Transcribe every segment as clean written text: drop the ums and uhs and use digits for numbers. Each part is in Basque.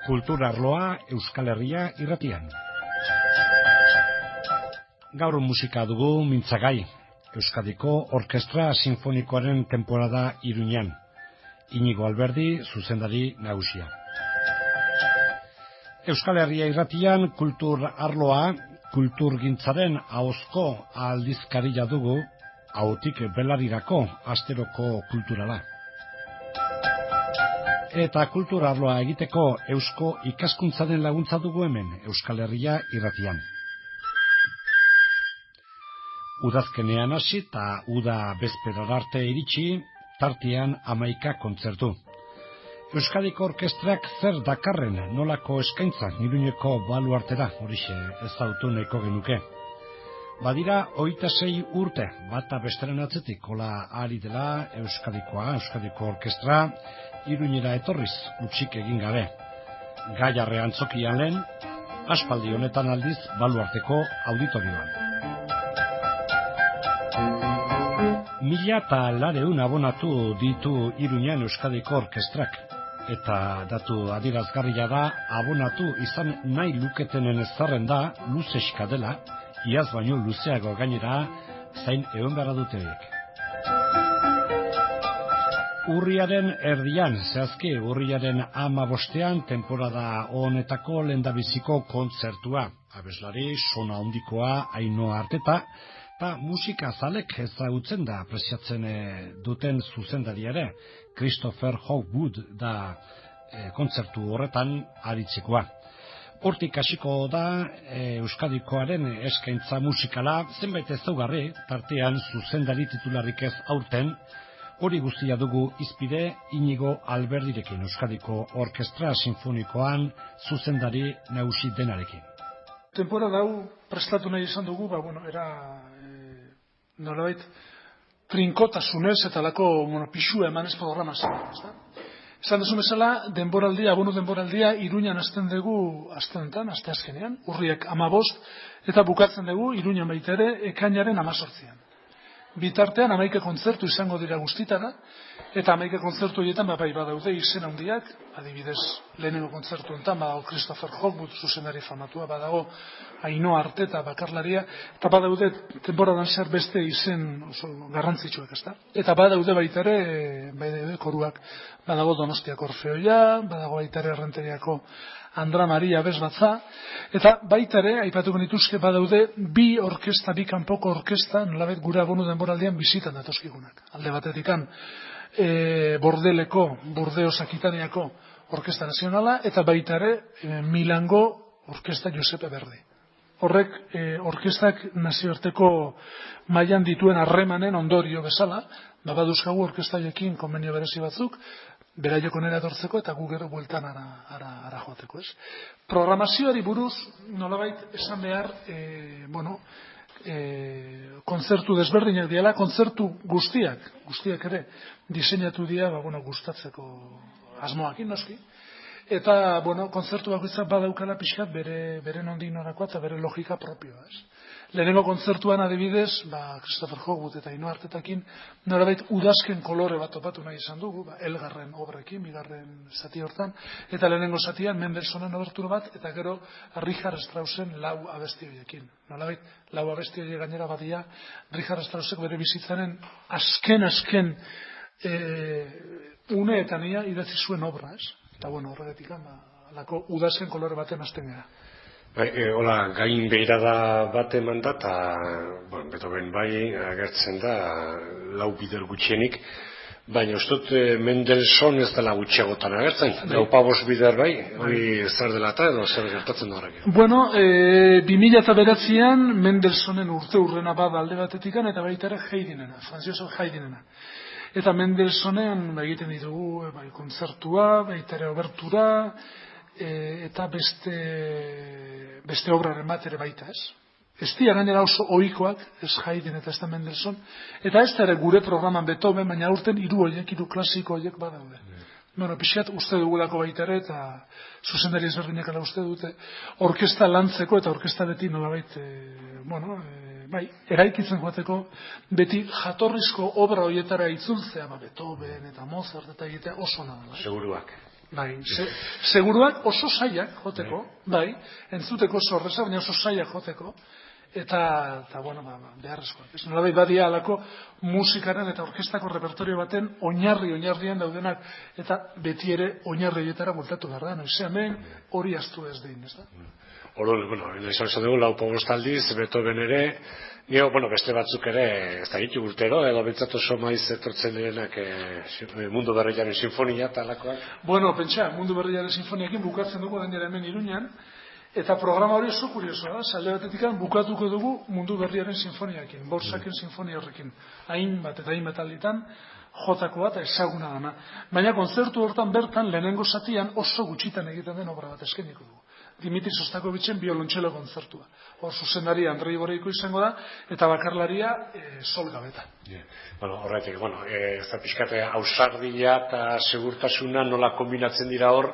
Kultura arloa Euskal Herria irratian. Gaur musika dugu mintzagai, Euskadiko Orkestra Sinfonikoaren temporada Iruñan. Inigo Alberdi, zuzendari nagusia. Euskal Herria irratian kultur arloa, kulturgintzaren ahozko aldizkaria dugu, ahotik belarirako asteroko kulturala. Eta kultur arloa egiteko eusko ikaskuntzaren laguntza dugu hemen Euskal Herria irratian. Udazkenean hasi eta uda bezperar arte iritsi, tartean 11 kontzertu. Euskadiko Orkestrak zer dakarren nolako eskaintza Iruñeko baluartera, horixe ezagutu nahiko genuke. Badira 26 urte, bata besteren atzetik hola ari dela Euskadiko Orkestra, Iruñera etorriz, utzik egin gabe. Gaiarre antzokian lehen, aspaldi honetan aldiz baluarteko auditorioan. 1.400 abonatu ditu Iruñan Euskadiko Orkestrak, eta datu adierazgarria da abonatu izan nahi luketenen zerrenda luzeska dela, iaz baino luzeago gainera zain egon behar duteek. Urriaren erdian, zehazki urriaren 15ean temporada honetako lehendabiziko kontzertua. Abeslari, sona hondikoa, Ainhoa Arteta, eta musika zalek ezagutzen da apresiatzen duten zuzendari ere, Christopher Hogwood da kontzertu horretan aritzekoa. Hortik hasiko da Euskadikoaren eskaintza musikala, zenbait ezaugarri, tartean zuzendari titularrik ez aurten. Hori guztia dugu izpide Inigo Alberdirekin, Euskadiko Orkestra Sinfonikoan zuzendari nagusi denarekin. Temporada hau prestatu nahi izan dugu, era nolabait trinkotasunez eta lako pixua emanez programaz. Esan dezu bezala, abonu denboraldia Iruñan hasten dugu asteazkenean, urriak 15, eta bukatzen dugu Iruñan baita ere ekainaren 18. Bitartean 11 kontzertu izango dira guztitara, eta 11 kontzertu horietan bai badaude izen handiak, adibidez lehenengo kontzertu honetan badago Christopher Hogwood zuzendari famatua, badago Ainhoa Arteta bakarlaria, eta badaude temporadan zer beste izen oso garrantzitsuak, ezta? Eta badaude baita ere koruak, badago Donostiako Orfeoia, badago baita ere Errenteriako Andra Maria Bezbatza, eta baita ere, aipatuko nituzke badaude bi kanpoko orkesta, nolabait gure abonu denboraldian bizitan datozkigunak. Alde batetikan, Bordeos Akitaniako Orkesta Nazionala, eta baita ere Milango Orkesta Giuseppe Verdi. Horrek orkestak nazioarteko mailan dituen harremanen ondorio bezala, baduzkagu orkestaiekin konbenio berezi batzuk, beraiek onera etortzeko eta gu gero bueltan ara joateko, ez? Programazioari buruz, nolabait esan behar, kontzertu desberdinak diala, kontzertu guztiak ere diseinatu dira, gustatzeko asmoakin noski. Eta, kontzertu bakoitzak badaukala pixkat bere nondik norakoa eta bere logika propioa, ez? Lehenengo kontzertuan adibidez, Christopher Hogwood eta Ainhoa Artetakin norabait udazken kolore bat topatu nahi izan dugu, Elgarren obrekin, bigarren zati hortan, eta lehenengo zatian Mendelsonen obertura bat, eta gero Richard Straussen 4 abesti horiekin. Norabait, 4 abesti horiek gainera badia, Richard Straussek bere bizitzaren azken uneetan idatzi zuen obra, ez? Eta horregatik, alako udazken kolore baten hasten gara. Hola, gain behirada bat eman da, eta Beethoven bai agertzen da 4 bider gutxienik, baina ustot Mendelssohn ez dela gutxiagotan agertzen, 5 bider bai, hori zer dela eta edo zer gertatzen da horrek. 2009an Mendelssohnen urte-urrena bada alde batetikan, eta baita ere Haydnena, Franz Joseph Haydnena. Eta Mendelssohnen egiten ditugu kontzertua, baita ere obertura, eta beste obraren bat ere baita, ez? Ez dira gainera oso ohikoak, ez Haydn eta ez da Mendelssohn, eta ez da ere gure programan Beethoven, baina aurten 3 klasiko horiek badaude. Pixkat uste dugulako baita ere, eta zuzendari ezberdinak ala uste dute, orkesta lantzeko eta orkesta beti nolabait, eraikitzen joateko, beti jatorrizko obra horietara itzultzea, Beethoven eta Mozart eta egitea oso nada. Seguruak. Seguruak oso zailak joteko, entzuteko oso horreza, baina oso zailak joteko, eta beharrezkoak. Ez nolabait badia alako musikaren eta orkestako repertorio baten oinarrian daudenak, eta beti ere oinarri horietara bultatu behar da, noize hemen hori astu ez dein, ez da? Izan dugu, lau aldiz, Beethoven ere, beste batzuk ere, ez da gitu urtero, edo bentsat oso maiz etortzen direnak Mundu Berriaren Sinfonia eta alakoak. Pentsa, Mundu Berriaren Sinfoniakin bukatzen dugu gainera hemen Iruñan, eta programa hori oso kurioso da, alde batetik bukatuko dugu Mundu Berriaren Sinfoniakin, Borsaken Sinfonia horrekin, hainbat eta hainbat alditan, jotakoa eta ezaguna dana. Baina kontzertu hortan bertan lehenengo zatian oso gutxitan egiten den obra bat eskeniko dugu. Dimitri Sostakovitzen biolontxelo kontzertua. Hor zuzendaria Andrei Boreiko izango da, eta bakarlaria Sol Gabeta. Horretik, ez da pixkate ausardia eta segurtasuna nola kombinatzen dira hor,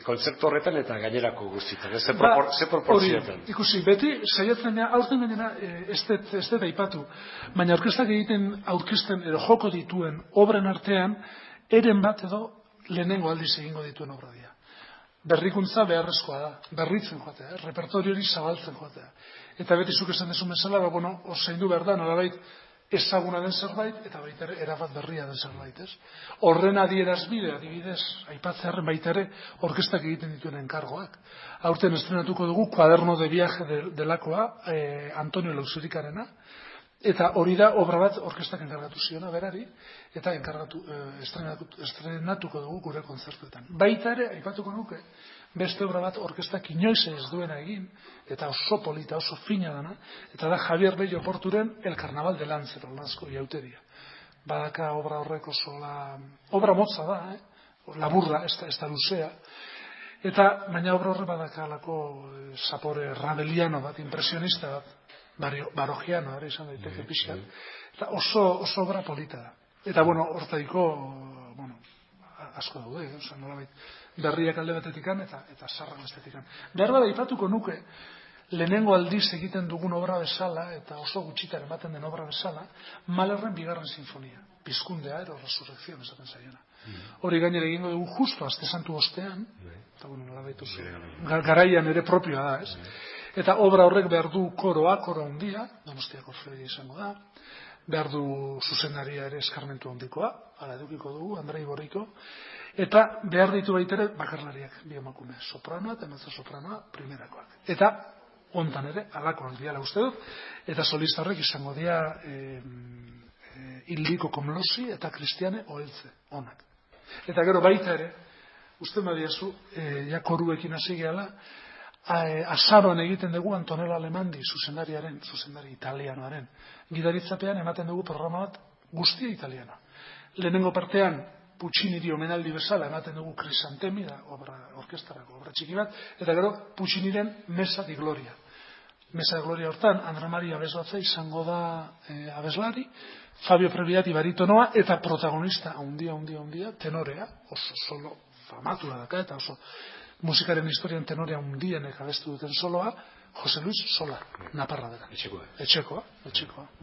kontzertu horretan eta gainerako guztietan, ze proportzioetan. Ikusi, beti saiatzen da, aurten gainera ez dut aipatu, baina orkestak egiten aurkezten edo joko dituen obren artean, eren bat edo lehenengo aldiz egingo dituen obra dira. Berrikuntza beharrezkoa da, berritzen joatea, repertorio hori zabaltzen joatea. Eta beti zuk esan desun bezala, zaindu behar da, nolabait ezaguna den zerbait, eta baita ere erabat berria den zerbait, ez? Horren adierazbide, adibidez, aipatzearen baita ere, orkestak egiten dituen enkargoak. Aurten estrenatuko dugu Cuaderno de Viaje delakoa, Antonio Lauzirikarena, eta hori da obra bat orkestak enkargatu ziona berari, eta estrenatuko dugu gure kontzertuetan. Baita ere, aipatuko nuke, beste obra bat orkestak inoiz ez duena egin, eta oso polita, oso fina dana, eta da Javier Bello Porturen El Carnaval de Lantzero, Lanzko Iauteria. Badaka obra horrek oso obra motza da, laburra, ez da luzea, eta baina obra horrek badaka alako zapore rabeliano bat, impresionista bat, barogiano, izan daiteke pixkat, eta oso obra polita da. Eta, hortaiko, asko daude, nolabait, berriak alde batetikan eta zarra bestetikan. Behar bada ipatuko nuke, lehenengo aldiz egiten dugun obra bezala, eta oso gutxitan ematen den obra bezala, Mahlerren bigarren sinfonia, Pizkundea ero resurrekzion esaten zaiona. Hori gainera egingo dugu justo Aste Santu ostean, eta nolabait garaian ere propioa da, ez? Eta obra horrek behar du koroa, koro handia, Donostiako Orfeoia izango da, behar du zuzendaria ere eskarmentu handikoa, ala edukiko dugu, Andrei Boreiko, eta behar ditu baitere bakarlariak, bi emakume, sopranoa eta mezzo-sopranoa primerakoak. Eta hontan ere, alakoak diala uste dut, eta solista horrek izango dira Ildiko Komlosi eta Kristiane Oeltze, onak. Eta gero baita ere, uste badiazu, ja koruekin hasi gehala, azaroan egiten dugu Antonella Alemandi zuzendari italianoaren. Gidaritzapean ematen dugu programa bat guztia italiana. Lehenengo partean Pucciniri omenaldi bezala ematen dugu Crisantemi, da orkestarako obra txiki bat, eta gero Pucciniren Mesa di Gloria. Mesa di Gloria hortan, Andra Maria Abesbatza izango da abeslari, Fabio Previati baritonoa, eta protagonista handia, tenorea, oso solo famatua daka, eta oso musikaren historian tenorea hundienek abestu duten soloa, Jose Luis Sola, Naparra dela. Etxekoa,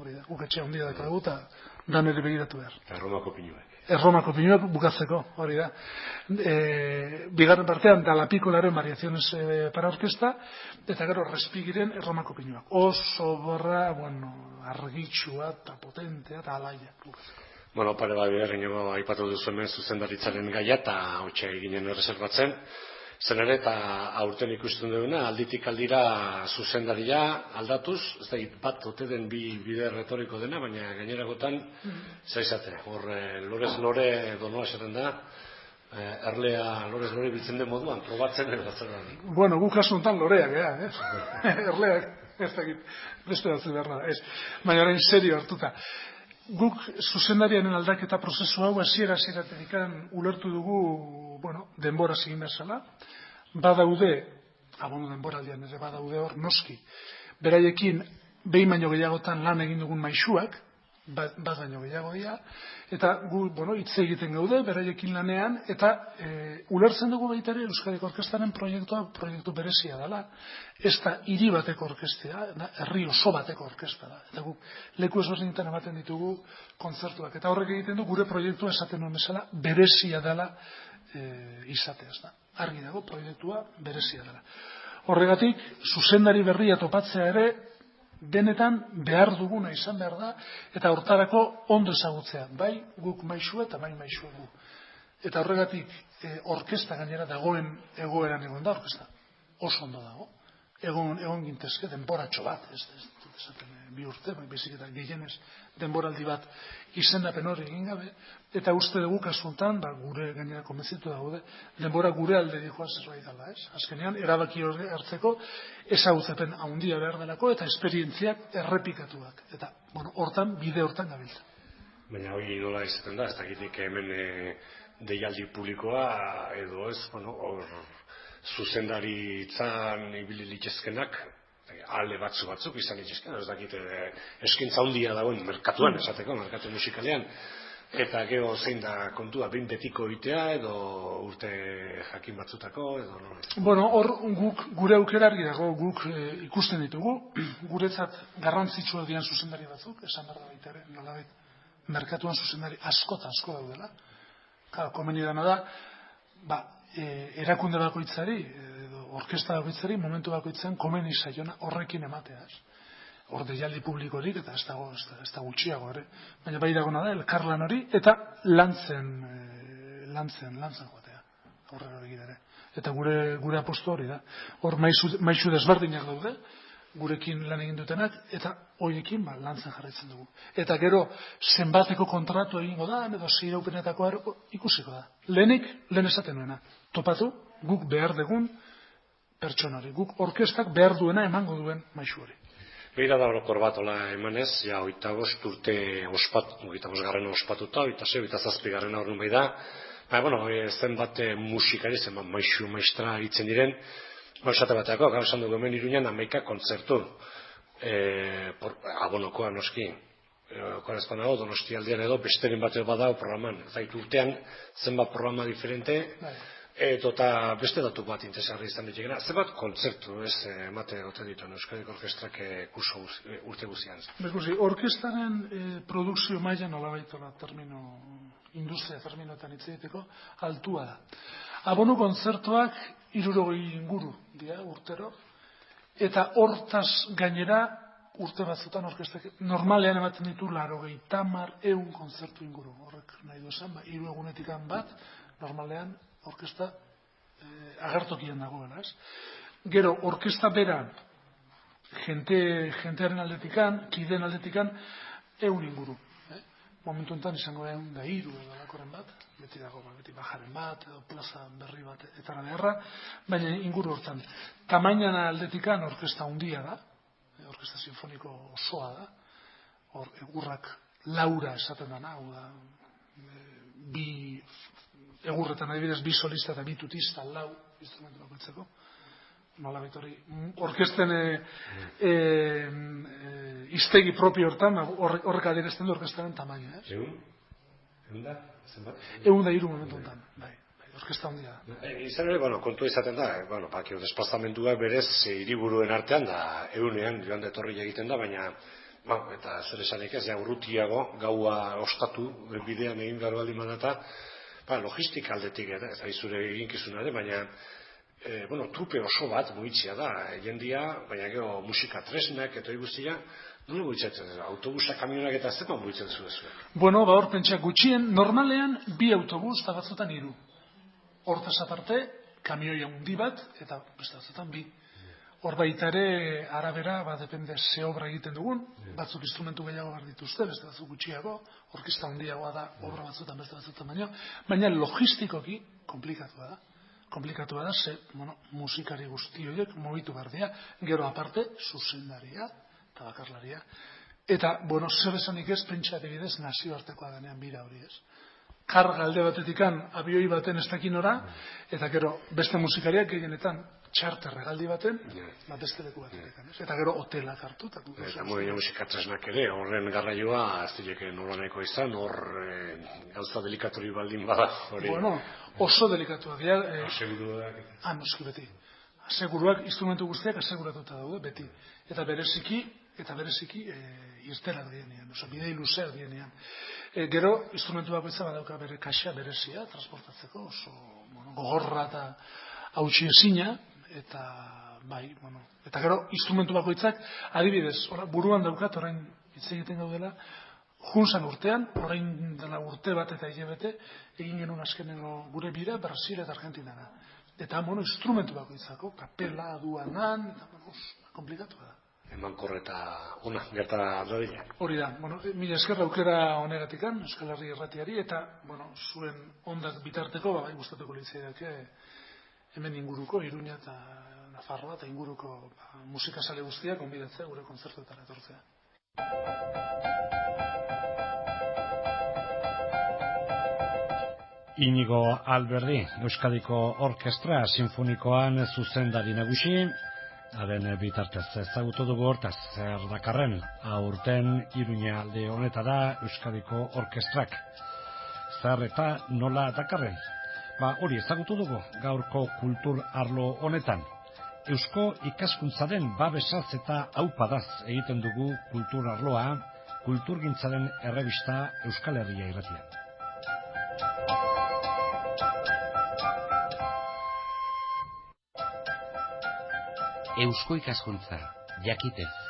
hori da. Guk etxea handia daka dugu, eta dan ere begiratu behar. Erromako pinuak. Erromako pinuak bukatzeko, hori da. Bigarren partean, Dalapikolaren variaciones para orkesta, eta gero Respigiren Erromako pinuak. Oso borra, argitsua, eta potentea, eta alaia bukatzeko. Pare bat bigarren aipatu duzu hemen zuzendaritzaren gaia, eta hotxe eginen erreserbatzen. Zen ere, eta aurten ikusten duguna, alditik aldira zuzendaria aldatuz, ez da, bat ote den bi bide retoriko dena, baina gainerakotan, zaizate, hor, lorez lore donoa esaten da, erlea lorez lore biltzen den moduan, probatzen edo batzera. Guk kasu honetan loreak, erleak, ez dakit, beste batzu behar da, ez. Baina orain serio hartuta. Guk zuzendariaren aldaketa prozesu hau hasieratik ulertu dugu, denbora egin bezala, badaude, denboraldian ere badaude hor, noski, beraiekin behin baino gehiagotan lan egin dugun maisuak, bat baino gehiago dira, eta gu, hitz egiten gaude, beraiekin lanean, eta ulertzen dugu baita ere Euskadiko Orkestraren proiektu berezia dela, ez da hiri bateko orkestea, herri oso bateko orkestra da, eta guk leku ezberdinetan ematen ditugu kontzertuak, eta horrek egiten du gure proiektua esaten nuen bezala berezia dela izateaz da. Argi dago, proiektua berezia dela. Horregatik, zuzendari berria topatzea ere, denetan behar duguna izan behar da, eta hortarako ondo ezagutzea, bai guk maisua eta bai maisua gu. Eta horregatik, orkesta gainera dagoen egoeran egon da, orkesta oso ondo dago. Egon gintezke, denboratxo bat, ez dut esaten 2 urte, baizik eta gehienez denboraldi bat izendapen hori egin gabe, eta uste dugu kasuntan, gure gainera konbentzitu daude, denbora gure alde dikoa zerbait dela, ez? Azkenean, erabaki hori hartzeko ezagutzapen handia behar delako, eta esperientziak errepikatuak. Eta, hortan, bide hortan gabiltza. Baina hori nola izaten da, ez dakitik hemen deialdi publikoa, edo ez, hor zuzendari itzan ibili litzezkenak, ale batzuk izan litzezkenak, ez dakit eskintza handia dagoen merkatuan, esateko, merkatu musikalean, eta gero zein da kontua, behin betiko egitea, edo urte jakin batzutako, edo no? Hor gure aukera argi dago, guk ikusten ditugu, guretzat garrantzitsua dian zuzendari batzuk, esan behar da baita ere, nolabait, merkatuan zuzendari asko daudela. Komeni dana da, erakunde bakoitzari, orkestra bakoitzari, momentu bakoitzaren komeni saiona horrekin emateaz. Hor deialdi publikorik, eta ez da gutxiago ere. Baina bai dagona da, elkarlan hori, eta lantzen joatea. Horrela hori ere. Eta gure apostu hori da. Hor maisu desberdinak daude, gurekin lan egin dutenak, eta horiekin lantzen jarraitzen dugu. Eta gero, zenbateko kontratu egingo da, edo 6 iraupenetako ikusiko da. Lehen esaten nuena. Topatu, guk behar dugun pertsonari. Guk orkestak behar duena emango duen maisu hori. Beira da orokor bat ola emanez, ja 25 urte ospatu, 25 ospatuta, 26, 27 garrena horren bai da. Zenbat musikari, zenbat maisu, maistra hitzen diren, esate bateako, gau esan dugu hemen Iruñan 11 kontzertu, abonokoa noski, korazpan hau, Donostialdean edo, besterin bateo badao programan, zaitu urtean, zenbat programa diferente, eta beste datu bat interesgarri izan ditegena, zenbat kontzertu, ez emate gote dituen Euskadiko Orkestrak kurso urte guzian. Orkestraren produkzio mailan nolabaitola industria terminoetan hitz egiteko altua da. Abono kontzertuak 60 inguru dira urtero, eta hortaz gainera urte batzutan orkestak normalean ematen ditu 80, 100 kontzertu inguru. Horrek nahi du esan, 3 egunetik bat, normalean orkesta agertokian dagoela, ez? Gero, orkesta bera jentearen aldetikan, kideen aldetikan, 100 inguru. Momentu enten izango da 103 edo alakoren bat, beti dago, beti bajaren bat, edo plaza berri bat, eta beharra, baina inguru hortan. Tamainan aldetikan orkesta handia da, orkesta sinfoniko osoa da, hor egurrak laura esaten dana, hau da, bi egurretan adibidez 2 solista eta 2 tutista, 4 instrumentu bakoitzeko, nola hori orkesten iztegi propio hortan, horrek adierazten du orkestaren tamaina. Egun da? Zenbat? 103 momentu honetan, bai, orkesta handia da. Izan ere, kontua izaten da, pakio desplazamentua berez hiriburuen artean da, 100 joan detorri egiten da, baina eta zer esanik ez, urrutiago, gaua ostatu, bidean egin behar baldin badata, logistika aldetik ere, ez aizure eginkizuna ere, baina trupe oso bat mugitzea da, jendia, baina gero musika tresnak eta guztia, nola mugitzen, autobusa, kamionak eta zepan mugitzen zuen? Hor pentsak gutxien, normalean 2 autobus eta batzutan 3. Hortaz aparte, kamioi handi bat eta beste batzutan 2. Hor baita ere, arabera, depende ze obra egiten dugun, batzuk instrumentu gehiago behar dituzte, beste batzuk gutxiago, orkesta handiagoa da, obra batzutan, beste batzutan baina logistikoki komplikatua da, ze musikari guzti horiek mugitu behar dira, gero aparte, zuzendaria eta bakarlaria. Eta, zer esanik ez, pentsa adibidez nazioartekoa denean bira hori ez. Karga alde batetikan abioi baten ez dakin ora, eta gero beste musikariak gehienetan txarter regaldi baten, beste leku batetik. Eta gero hotelak hartu. Eta musikatresnak ere, horren garraioa, ez dileke nolaneko izan, hor gauza delikatori baldin bada. Bueno, oso delikatua dira. Aseguruak. Noski beti. Aseguruak, instrumentu guztiak aseguratuta daude, beti. Eta bereziki irterak dienean, bidei luzeak dienean. Gero, instrumentu bakoitza badauka bere kaxa berezia, transportatzeko, oso gogorra eta hautsi ezina, eta eta gero, instrumentu bakoitzak, adibidez, buruan daukat, orain hitz egiten gaudela, junzan urtean, orain dela urte bat eta hilabete, egin genuen azkenengo gure bira, Brasil eta Argentinara. Eta, instrumentu bakoitzako, kapela, aduanan, komplikatu da. Emankor eta ona, gerta dadila. Hori da, mila esker aukera honegatikan, Euskal Herri Irratiari, eta, zuen ondak bitarteko, gustatuko litzaidake, hemen inguruko, Iruña eta Nafarroa, eta inguruko musikazale guztiak onbidatzea gure kontzertuetara etortzea. Inigo Alberdi, Euskadiko Orkestra Sinfonikoan zuzendari nagusi, haren bitartez ezagutu dugu hortaz zer dakarren, aurten Iruña alde honetara Euskadiko Orkestrak. Zer eta nola dakarren? Hori ezagutu dugu gaurko kultur arlo honetan. Eusko ikaskuntzaren babesaz eta aupadaz egiten dugu kultur arloa, kulturgintzaren errebista Euskal Herria Irratia. Eusko ikaskuntza, jakitez.